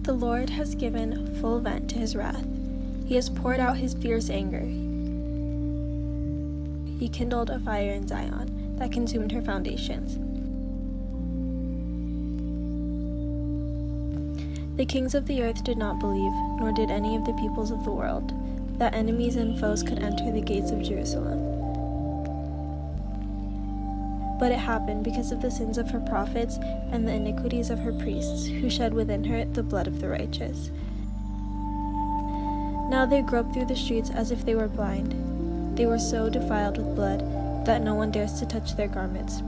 The Lord has given full vent to his wrath. He has poured out his fierce anger. He kindled a fire in Zion that consumed her foundations. The kings of the earth did not believe, nor did any of the peoples of the world, that enemies and foes could enter the gates of Jerusalem. But it happened because of the sins of her prophets and the iniquities of her priests, who shed within her the blood of the righteous. Now they grope through the streets as if they were blind. They were so defiled with blood that no one dares to touch their garments.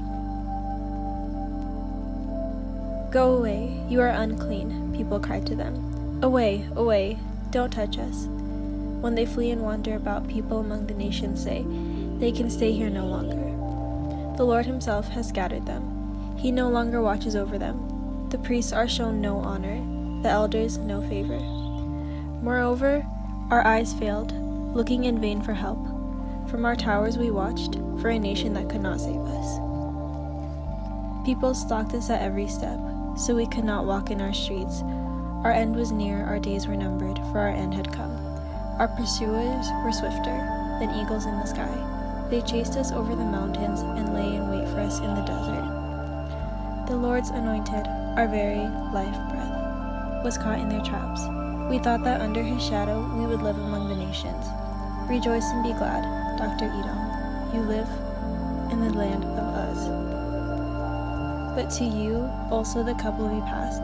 "Go away, you are unclean," people cried to them. "Away, away, don't touch us." When they flee and wander about, people among the nations say, "They can stay here no longer." The Lord himself has scattered them. He no longer watches over them. The priests are shown no honor, the elders no favor. Moreover, our eyes failed, looking in vain for help. From our towers we watched for a nation that could not save us. People stalked us at every step, so we could not walk in our streets. Our end was near, our days were numbered, for our end had come. Our pursuers were swifter than eagles in the sky. They chased us over the mountains and lay in wait for us in the desert. The Lord's anointed, our very life breath, was caught in their traps. We thought that under his shadow we would live among the nations. Rejoice and be glad, Dr. Edom. You live in the land of Uz. But to you also the cup will be passed.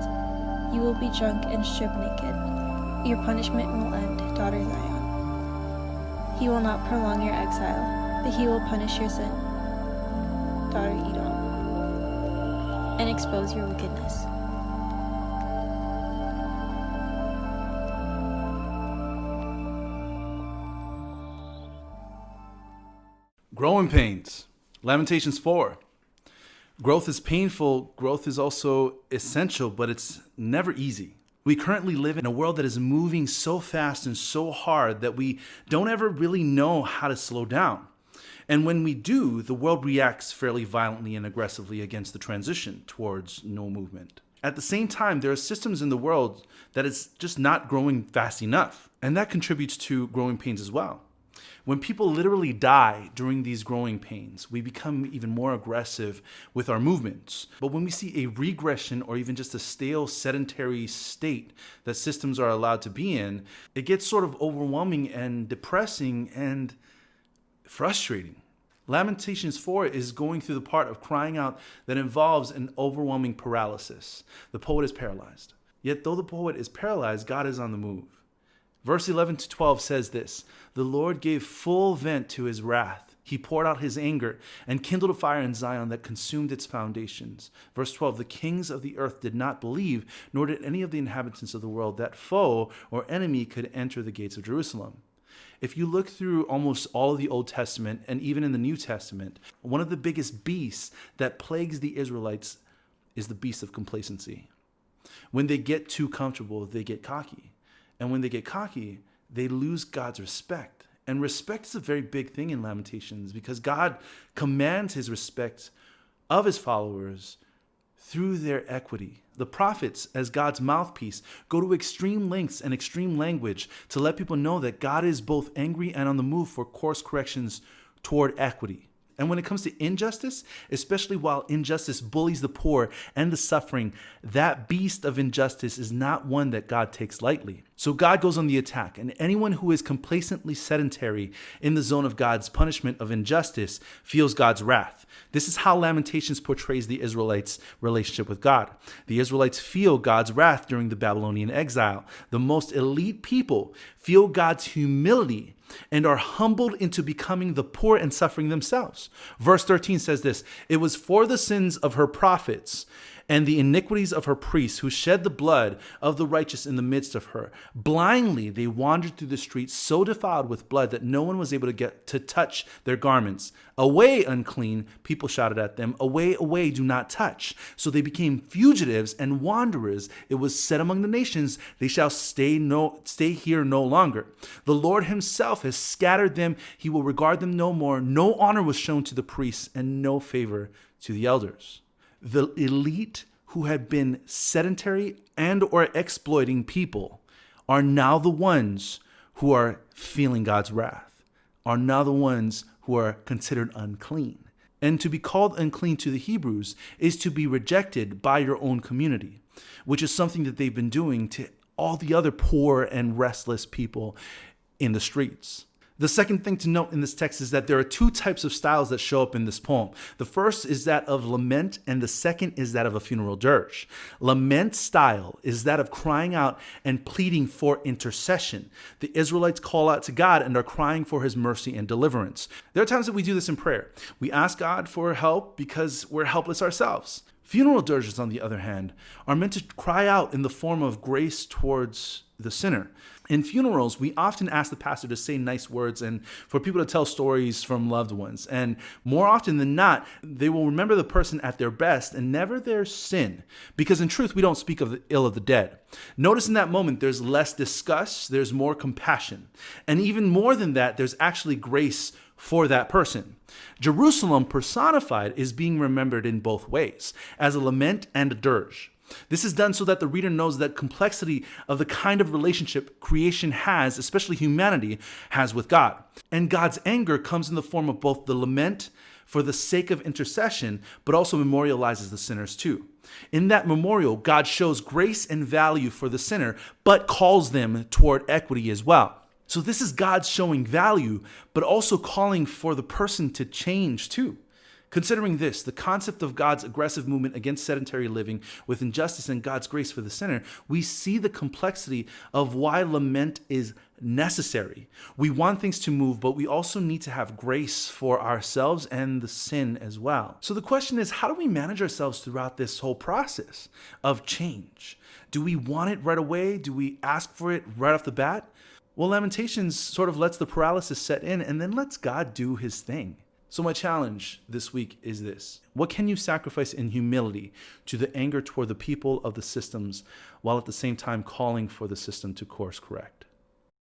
You will be drunk and stripped naked. Your punishment will end, daughter Zion. He will not prolong your exile, but he will punish your sin, daughter Edom, and expose your wickedness. Growing pains. Lamentations 4. Growth is painful. Growth is also essential, but it's never easy. We currently live in a world that is moving so fast and so hard that we don't ever really know how to slow down. And when we do, the world reacts fairly violently and aggressively against the transition towards no movement. At the same time, there are systems in the world that is just not growing fast enough. And that contributes to growing pains as well. When people literally die during these growing pains, we become even more aggressive with our movements. But when we see a regression or even just a stale, sedentary state that systems are allowed to be in, it gets sort of overwhelming and depressing and frustrating. Lamentations 4 is going through the part of crying out that involves an overwhelming paralysis. The poet is paralyzed. Yet though the poet is paralyzed, God is on the move. Verse 11 to 12 says this: "The Lord gave full vent to his wrath. He poured out his anger and kindled a fire in Zion that consumed its foundations." Verse 12, "The kings of the earth did not believe, nor did any of the inhabitants of the world, that foe or enemy could enter the gates of Jerusalem." If you look through almost all of the Old Testament and even in the New Testament, one of the biggest beasts that plagues the Israelites is the beast of complacency. When they get too comfortable, they get cocky. And when they get cocky, they lose God's respect. And respect is a very big thing in Lamentations because God commands his respect of his followers through their equity. The prophets, as God's mouthpiece, go to extreme lengths and extreme language to let people know that God is both angry and on the move for course corrections toward equity. And when it comes to injustice, especially while injustice bullies the poor and the suffering, that beast of injustice is not one that God takes lightly. So God goes on the attack, and anyone who is complacently sedentary in the zone of God's punishment of injustice feels God's wrath. This is how Lamentations portrays the Israelites' relationship with God. The Israelites feel God's wrath during the Babylonian exile. The most elite people feel God's humility and are humbled into becoming the poor and suffering themselves. Verse 13 says this: "It was for the sins of her prophets and the iniquities of her priests who shed the blood of the righteous in the midst of her. Blindly they wandered through the streets, so defiled with blood that no one was able to get to touch their garments. Away, unclean, people shouted at them. Away, away, do not touch. So they became fugitives and wanderers. It was said among the nations, they shall stay here no longer. The Lord himself has scattered them. He will regard them no more. No honor was shown to the priests and no favor to the elders." The elite who had been sedentary and or exploiting people are now the ones who are feeling God's wrath, are now the ones who are considered unclean. And to be called unclean to the Hebrews is to be rejected by your own community, which is something that they've been doing to all the other poor and restless people in the streets. The second thing to note in this text is that there are two types of styles that show up in this poem. The first is that of lament, and the second is that of a funeral dirge. Lament style is that of crying out and pleading for intercession. The Israelites call out to God and are crying for his mercy and deliverance. There are times that we do this in prayer. We ask God for help because we're helpless ourselves. Funeral dirges, on the other hand, are meant to cry out in the form of grace towards the sinner. In funerals, we often ask the pastor to say nice words and for people to tell stories from loved ones. And more often than not, they will remember the person at their best and never their sin. Because in truth, we don't speak of the ill of the dead. Notice in that moment, there's less disgust, there's more compassion. And even more than that, there's actually grace for that person. Jerusalem personified is being remembered in both ways, as a lament and a dirge. This is done so that the reader knows that complexity of the kind of relationship creation has, especially humanity, has with God. And God's anger comes in the form of both the lament for the sake of intercession, but also memorializes the sinners too. In that memorial, God shows grace and value for the sinner, but calls them toward equity as well. So this is God showing value, but also calling for the person to change too. Considering this, the concept of God's aggressive movement against sedentary living with injustice and God's grace for the sinner, we see the complexity of why lament is necessary. We want things to move, but we also need to have grace for ourselves and the sin as well. So the question is, how do we manage ourselves throughout this whole process of change? Do we want it right away? Do we ask for it right off the bat? Well, Lamentations sort of lets the paralysis set in and then lets God do his thing. So my challenge this week is this. What can you sacrifice in humility to the anger toward the people of the systems while at the same time calling for the system to course correct?